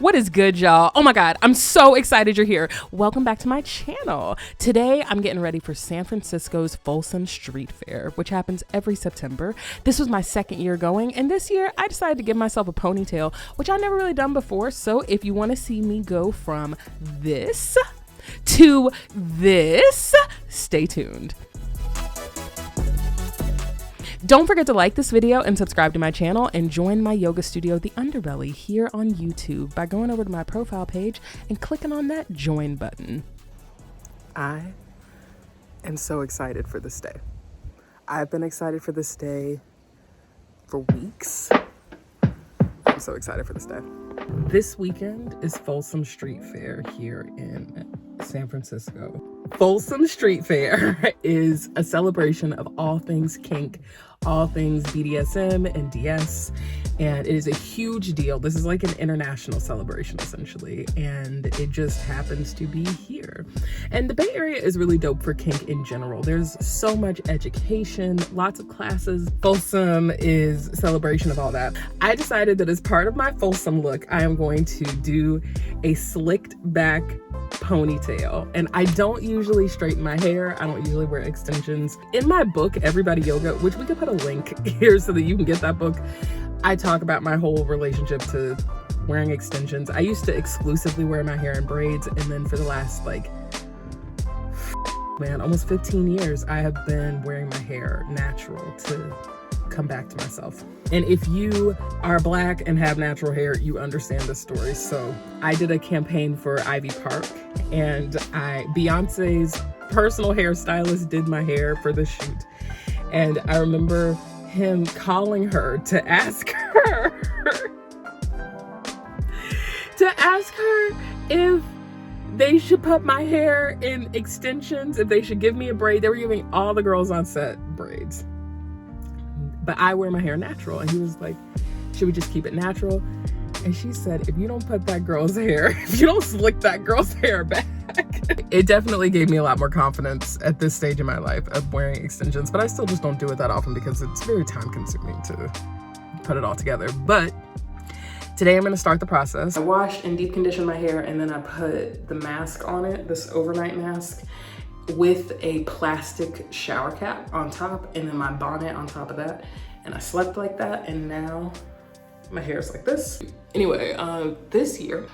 What is good, y'all? Oh my God, I'm so excited you're here. Welcome back to my channel. Today, I'm getting ready for San Francisco's Folsom Street Fair, which happens every September. This was my second year going, and this year I decided to give myself a ponytail, which I've never really done before. So if you want to see me go from this to this, stay tuned. Don't forget to like this video and subscribe to my channel, and join my yoga studio, The Underbelly, here on YouTube by going over to my profile page and clicking on that join button. I am so excited for this day. I've been excited for this day for weeks. I'm so excited for this day. This weekend is Folsom Street Fair here in San Francisco. Folsom Street Fair is a celebration of all things kink, all things BDSM and DS, and it is a huge deal. This is like an international celebration essentially, and it just happens to be here. And the Bay Area is really dope for kink in general. There's so much education, lots of classes. Folsom is a celebration of all that. I decided that as part of my Folsom look, I am going to do a slicked back ponytail, and I don't usually straighten my hair. I don't usually wear extensions. In my book, Everybody Yoga, which we could put a link here so that you can get that book, I talk about my whole relationship to wearing extensions. I used to exclusively wear my hair in braids, and then for the last almost 15 years, I have been wearing my hair natural to come back to myself. And if you are Black and have natural hair, you understand this story. So I did a campaign for Ivy Park, and Beyonce's personal hairstylist did my hair for the shoot. And I remember him calling her to ask her if they should put my hair in extensions, if they should give me a braid. They were giving all the girls on set braids, but I wear my hair natural. And he was like, should we just keep it natural? And she said, if you don't put that girl's hair, if you don't slick that girl's hair back. It definitely gave me a lot more confidence at this stage in my life of wearing extensions, but I still just don't do it that often because it's very time consuming to put it all together. But today I'm gonna start the process. I washed and deep conditioned my hair, and then I put the mask on it, this overnight mask, with a plastic shower cap on top, and then my bonnet on top of that. And I slept like that, and now my hair is like this. Anyway, this year,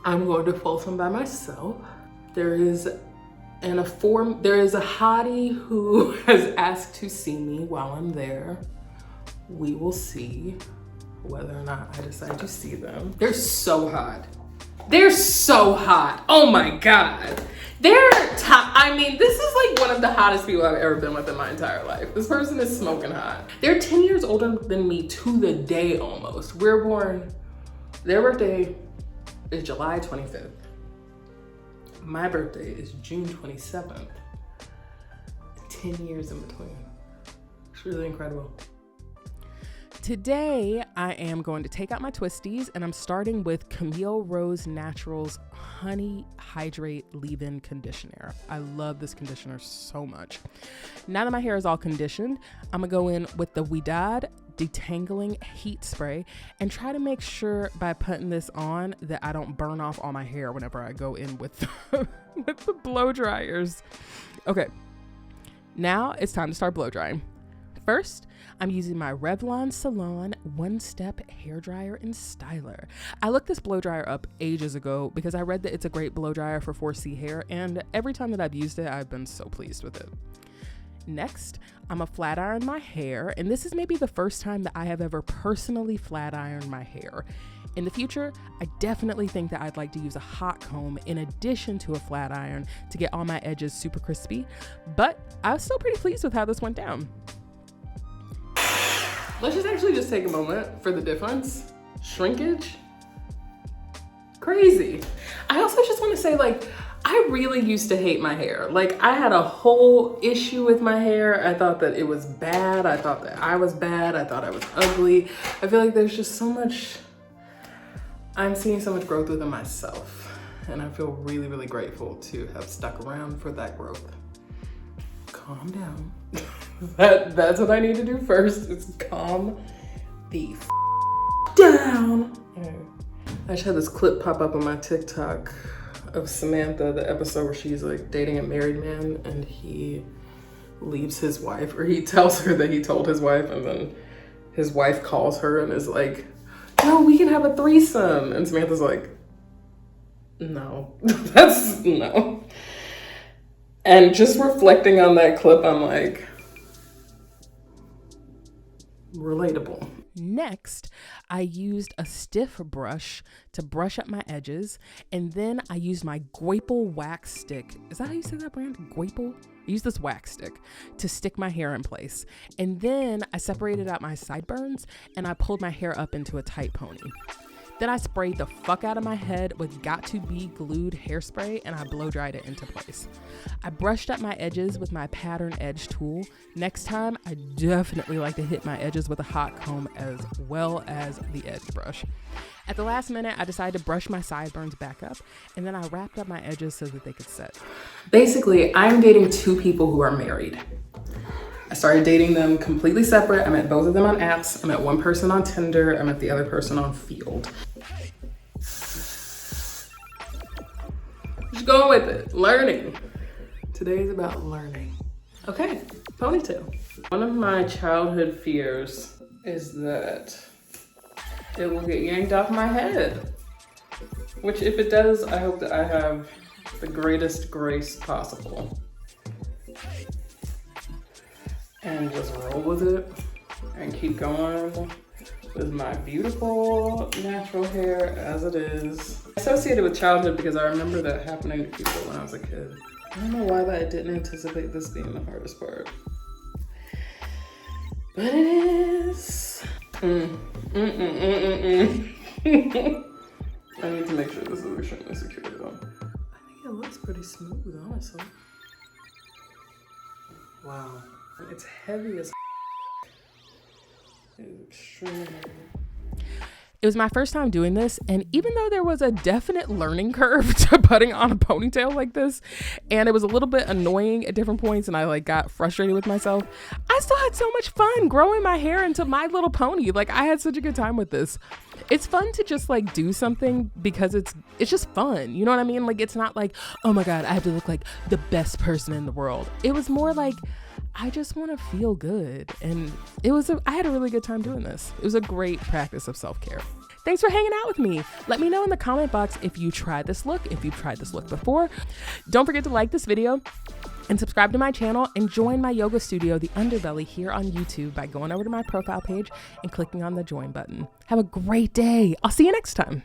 I'm going to Folsom by myself. There is a hottie who has asked to see me while I'm there. We will see whether or not I decide to see them. They're so hot. They're so hot. Oh my God. I mean, this is like one of the hottest people I've ever been with in my entire life. This person is smoking hot. They're 10 years older than me to the day almost. Their birthday is July 25th. My birthday is June 27th. 10 years in between. It's really incredible. Today, I am going to take out my twisties, and I'm starting with Camille Rose Naturals Honey Hydrate Leave-In Conditioner. I love this conditioner so much. Now that my hair is all conditioned, I'm gonna go in with the Ouidad Detangling Heat Spray and try to make sure by putting this on that I don't burn off all my hair whenever I go in with the blow dryers. Okay, now it's time to start blow drying. First, I'm using my Revlon Salon one-step hair dryer and styler. I looked this blow dryer up ages ago because I read that it's a great blow dryer for 4C hair, and every time that I've used it, I've been so pleased with it. Next, I'm a flat iron my hair, and this is maybe the first time that I have ever personally flat ironed my hair. In the future, I definitely think that I'd like to use a hot comb in addition to a flat iron to get all my edges super crispy, but I was still pretty pleased with how this went down. Let's just take a moment for the difference. Shrinkage, crazy. I also just want to say, I really used to hate my hair. I had a whole issue with my hair. I thought that it was bad. I thought that I was bad. I thought I was ugly. I feel like there's just so much, I'm seeing so much growth within myself. And I feel really, really grateful to have stuck around for that growth. Calm down. That's what I need to do first, is calm the down. Okay. I just had this clip pop up on my TikTok of Samantha, the episode where she's like dating a married man and he leaves his wife, or he tells her that he told his wife, and then his wife calls her and is like, no, we can have a threesome. And Samantha's like, no, that's no. And just reflecting on that clip, I'm like, relatable. Next, I used a stiff brush to brush up my edges, and then I used my Goipel wax stick. Is that how you say that brand? Goipel? I used this wax stick to stick my hair in place. And then I separated out my sideburns and I pulled my hair up into a tight pony. Then I sprayed the fuck out of my head with Got To Be glued hairspray and I blow dried it into place. I brushed up my edges with my pattern edge tool. Next time, I definitely like to hit my edges with a hot comb as well as the edge brush. At the last minute, I decided to brush my sideburns back up, and then I wrapped up my edges so that they could set. Basically, I'm dating two people who are married. I started dating them completely separate. I met both of them on apps. I met one person on Tinder. I met the other person on Field. Just going with it, learning. Today is about learning. Okay, ponytail. One of my childhood fears is that it will get yanked off my head. Which if it does, I hope that I have the greatest grace possible. And just roll with it and keep going with my beautiful natural hair as it is. Associated with childhood because I remember that happening to people when I was a kid. I don't know why, but I didn't anticipate this being the hardest part. But it is. I need to make sure this is extremely secure though. I think it looks pretty smooth, honestly. Wow. It's heavy as it's extremely heavy. It was my first time doing this, and even though there was a definite learning curve to putting on a ponytail like this, and it was a little bit annoying at different points, and I like got frustrated with myself, I still had so much fun growing my hair into my little pony. Like, I had such a good time with this. It's fun to just like do something because it's just fun. You know what I mean? Like, it's not like, oh my God, I have to look like the best person in the world. It was more like, I just want to feel good. And I had a really good time doing this. It was a great practice of self-care. Thanks for hanging out with me. Let me know in the comment box if you tried this look, if you've tried this look before. Don't forget to like this video and subscribe to my channel and join my yoga studio, The Underbelly, here on YouTube by going over to my profile page and clicking on the join button. Have a great day. I'll see you next time.